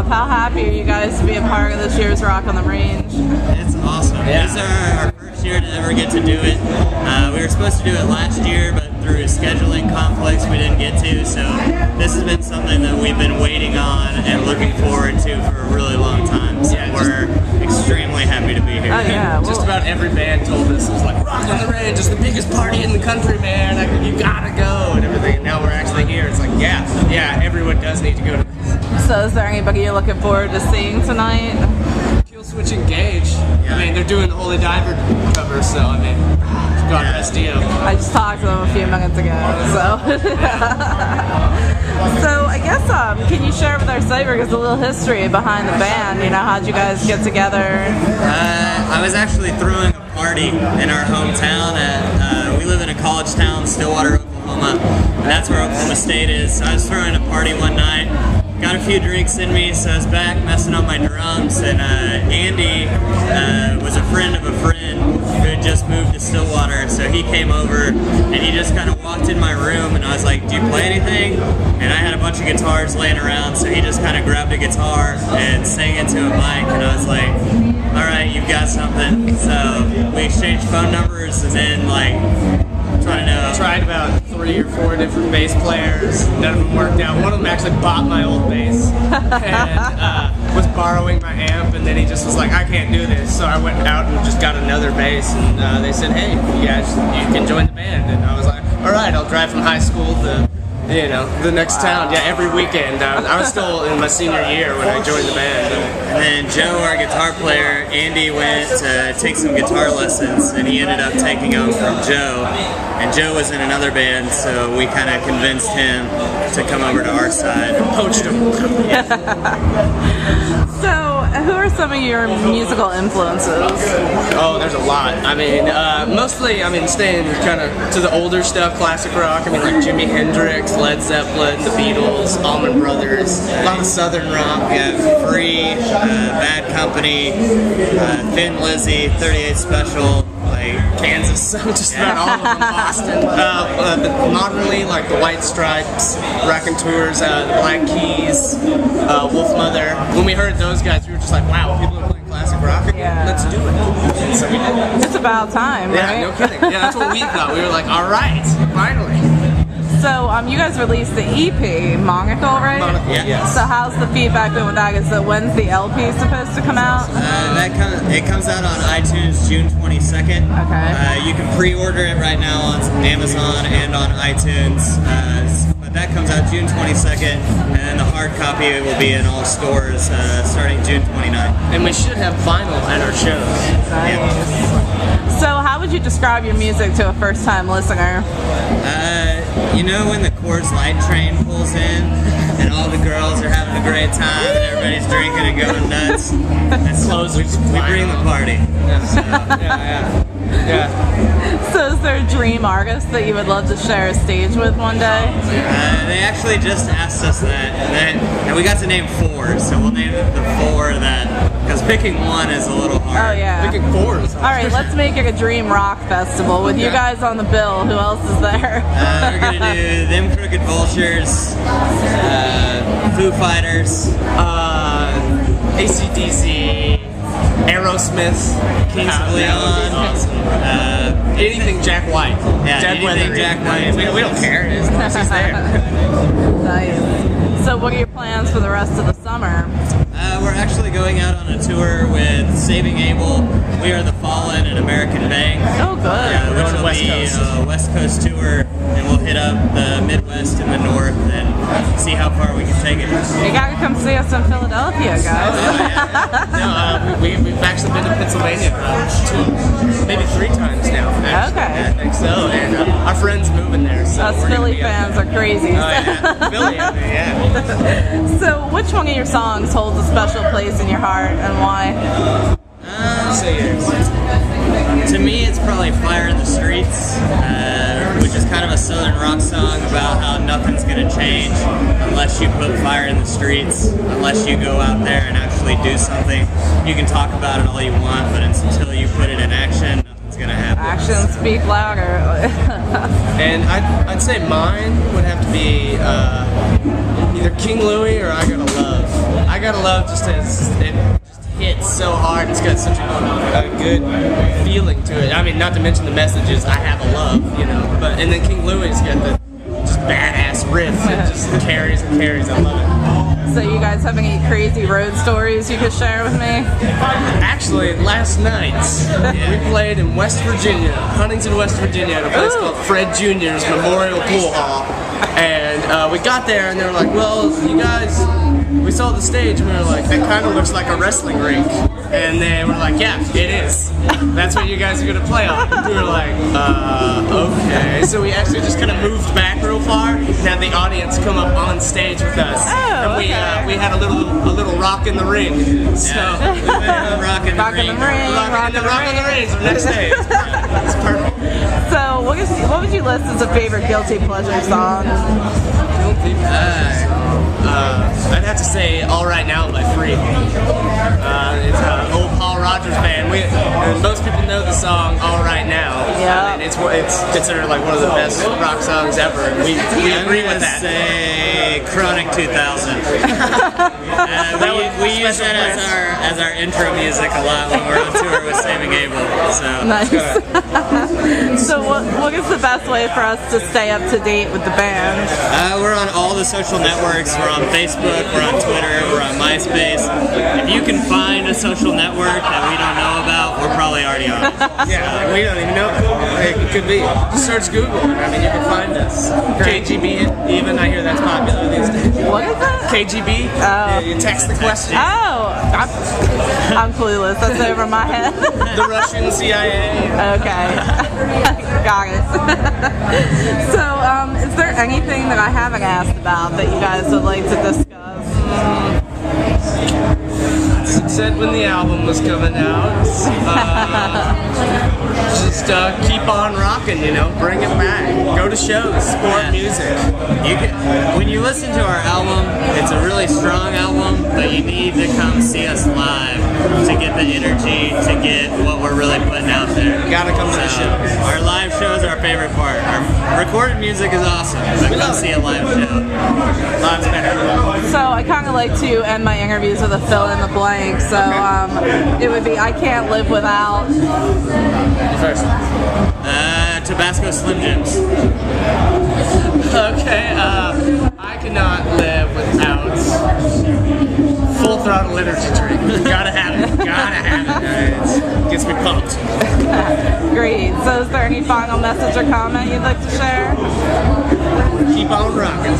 off, how happy are you guys to be a part of this year's Rock on the Range? It's awesome. Yeah. This is our first year to ever get to do it. We were supposed to do it last year, but through scheduling conflicts we didn't get to, so this has been something that we've been waiting on and looking forward to for a really long time. So we're extremely happy to be here. Oh, yeah. Just about every band told us it was like, Rock on the Range is the biggest party in the country, man. You gotta go and everything. And now we're actually here. It's like, yeah, everyone does need to go to this. So is there anybody you're looking forward to seeing tonight? Kill Switch Engage. I mean, they're doing the Holy Diver cover, so I mean, God rest you. I just talked to them a few minutes ago, so. So I guess, can you share with our Cybergers a little history behind the band? You know, how'd you guys get together? I was actually throwing a party in our hometown. We live in a college town, Stillwater, Oklahoma, and that's where Oklahoma State is. So I was throwing a party one night, got a few drinks in me, so I was back messing on my drums, and Andy was a friend of a friend who had just moved to Stillwater, so he came over and he just kind of walked in my room and I was like, do you play anything? And I had a bunch of guitars laying around, so he just kind of grabbed a guitar and sang into a mic, and I was like, alright, you've got something. So we exchanged phone numbers, and then tried about 3 or 4 different bass players. None of them worked out. One of them actually bought my old bass and was borrowing my amp, and then he just was like, I can't do this. So I went out and just got another bass, and they said, hey, you can join the band. And I was like, alright, I'll drive from high school to the next town. Yeah, every weekend. I was still in my senior year when I joined the band. And then Joe, our guitar player, Andy went to take some guitar lessons, and he ended up taking them from Joe. And Joe was in another band, so we kind of convinced him to come over to our side. Poached him. So, who are some of your musical influences? Oh, there's a lot. I mean, mostly, staying kind of to the older stuff, classic rock. I mean, like Jimi Hendrix, Led Zeppelin, the Beatles, Allman Brothers, a lot of southern rock. Yeah, Free, Bad Company, Thin Lizzy, 38 Special, like Kansas, just about all of them. Boston. Modernly, like the White Stripes, Raconteurs, the Black Keys, Wolfmother. When we heard those guys, we were just like, wow, people are playing classic rock again. Let's do it. And so we did. It's about time, right? Yeah, no kidding. Yeah, that's what we thought. We were like, all right, finally. So, you guys released the EP, Monaco, right? Monaco, yes. So how's the feedback been with that? Is it when's the LP supposed to come out? It comes out on iTunes June 22nd. Okay. You can pre-order it right now on Amazon and on iTunes. But that comes out June 22nd, and the hard copy will be in all stores starting June 29th. And we should have vinyl at our shows. Nice. Yeah. So how would you describe your music to a first-time listener? You know when the Coors Light train pulls in and all the girls are having a great time and everybody's drinking and going nuts? That's we bring the party. Yeah. So is there a dream artist that you would love to share a stage with one day? They actually just asked us that, and we got to name 4, so we'll name the 4 that, because picking one is a little hard. Oh yeah. Picking 4 is hard. Alright, let's make it a dream rock festival with you guys on the bill. Who else is there? We're gonna do Them Crooked Vultures, Foo Fighters, AC/DC, Aerosmith, Kings of Leon, anything Jack White. Yeah, Dead Weather. Jack White. We don't care. He's there. Nice. So what are your plans for the rest of the summer? We're actually going out on a tour with Saving Abel, We Are the Fallen, and American Bang. Oh, good. Which will be a West Coast tour, and we'll hit up the Midwest and the North and see how far we can take it. You gotta come see us in Philadelphia, guys. We've actually been to Pennsylvania 2, maybe 3 times now. Actually. Okay. I think so, and our friend's moving there. So us Philly fans are crazy. Oh, yeah. Philly, yeah. So which one of your songs holds a special place in your heart and why? Say yours. To me, it's probably Fire in the Streets, which is kind of a southern rock song about how nothing's going to change unless you put fire in the streets, unless you go out there and actually do something. You can talk about it all you want, but until you put it in action, nothing's going to happen. Actions speak louder. And I'd say mine would have to be either King Louie or I Gotta Love. I gotta love just as it just hits so hard. It's got such a good feeling to it. I mean, not to mention the messages. I have a love, you know. But and then King Louie's got the just badass riff. It just carries and carries. I love it. So you guys have any crazy road stories you could share with me? Actually, last night we played in West Virginia, Huntington, West Virginia, at a place called Fred Jr.'s Memorial Pool Hall. And we got there and they were like, well, you guys, we saw the stage and we were like, that kind of looks like a wrestling rink. And they were like, yeah, it is. That's what you guys are going to play on. We were like, okay. So we actually just kind of moved back real far and had the audience come up on stage with us. Oh, and we had a little rock in the ring. So Rock in the ring. rock in the ring. Next day. It's perfect. So what would you list as a favorite guilty pleasure song? I'd have to say "All Right Now" by Free. It's an old Paul Rogers band. And most people know the song "All Right Now." Yeah. And it's considered like one of the best rock songs ever. We agree with that. Say Chronic 2000. We use that as our intro music a lot when we're on tour with Saving Abel. So Nice. So what is the best way for us to stay up to date with the band? we're on all the social networks. We're on Facebook. We're on Twitter. We're on MySpace. If you can find a social network that we don't know about, we're probably already on it. Yeah, we don't even know that. It could be. Just search Google. I mean, you can find us. KGB, even. I hear that's popular these days. What is that? KGB. Oh. You text the question. Oh, I'm clueless. That's over my head. The Russian CIA. Okay. Got it. So, is there anything that I haven't asked about that you guys would like to discuss? It said when the album was coming out. Just keep on rocking, you know, bring it back. Go to shows, support music. When you listen to our album, it's a really strong album, but you need to come see us live to get the energy, to get what we're really putting out there. You gotta come to the shows. Our live shows are our favorite part. Our recorded music is awesome, but come see a live show. Live's better. So I kind of like to end my interviews with a fill in the blank. So it would be I can't live without. First. Tabasco Slim Jims. Okay, I cannot live without Full Throttle Energy Drink. Gotta have it. Gotta have it. It gets me pumped. Great. So is there any final message or comment you'd like to share? Keep on rocking.